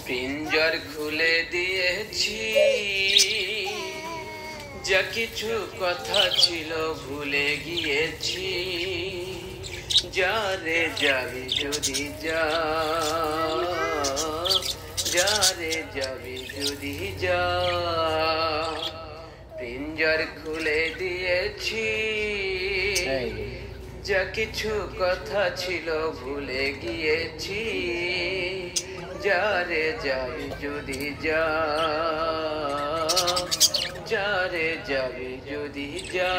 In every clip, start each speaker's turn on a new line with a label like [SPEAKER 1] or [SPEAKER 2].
[SPEAKER 1] পিঞ্জর খুলে দিয়েছি, যা কিছু কথা ছিল ভুলে গিয়েছি। যারে যাবি যদি যা, যারে যাবি যদি যা। পিঞ্জর খুলে দিয়েছি, যা কিছু কথা ছিল ভুলে গিয়েছি। যারে যাবি যদি যা, যারে যাবি যদি যা।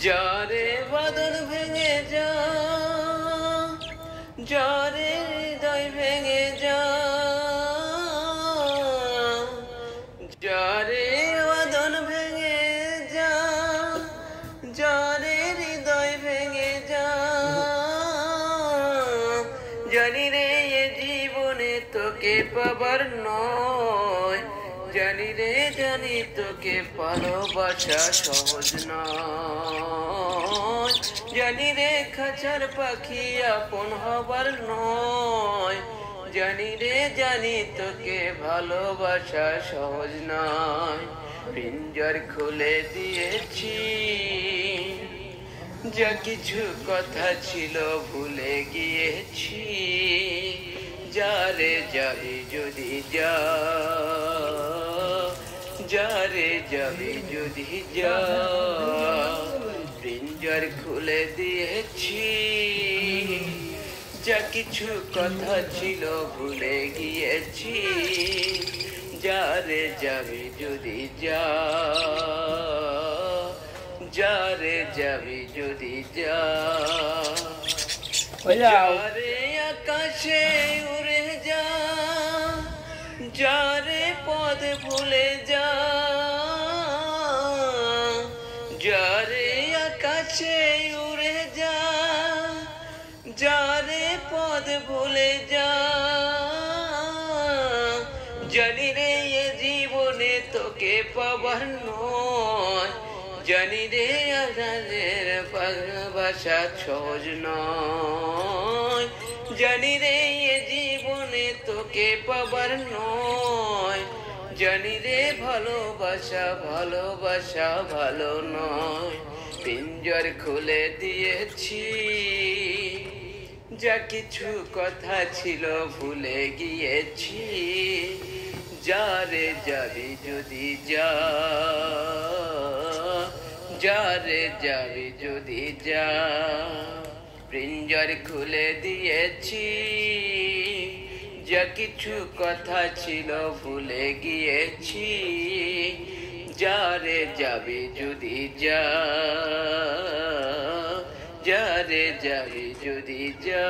[SPEAKER 1] যারে বাদল ভেঙে যা, যারে হৃদয় ভেঙে যা। যারে বাদল ভেঙে যা, যারে হৃদয় ভেঙে যা। জানি রে এ জীবনে তোকে পাবার নয়, জানি রে জানি তোকে ভালোবাসা সহজ নয়। জানি রে খাঁচার পাখি আপন হবার নয়, জানি রে জানি তোকে ভালোবাসা সহজ নয়। পিঞ্জর খুলে দিয়েছি, যা কিছু কথা ছিল ভুলে গিয়েছি। যারে যাবি যদি যা, যারে যাবি যদি যা। পিঞ্জর খুলে দিয়েছি, যা কিছু কথা ছিল ভুলে গিয়েছি। যারে যাবি যদি যা, যারে যাবি যদি যা। যারে আকাশে উড়ে যা, যারে পথ ভুলে যা। যারে আকাশে উড়ে যা, যারে পথ ভুলে যা। জানি রে এ জীবনে তোকে পাবার নয়, জানি রে আজাদের ভালোবাসা সহজ নয়। জানি রে এ জীবনে তোকে পাবার নয়, জানি রে ভালোবাসা ভালোবাসা ভালো নয়। পিঞ্জর খুলে দিয়েছি, যা কিছু কথা ছিল ভুলে গিয়েছি। যারে যাবি যদি যা, যারে যাবি যদি যা। পিঞ্জর খুলে দিয়েছি, যা কিছু কথা ছিল ভুলে গিয়েছি। যারে যাবি যদি যা, যারে যাবি যদি যা।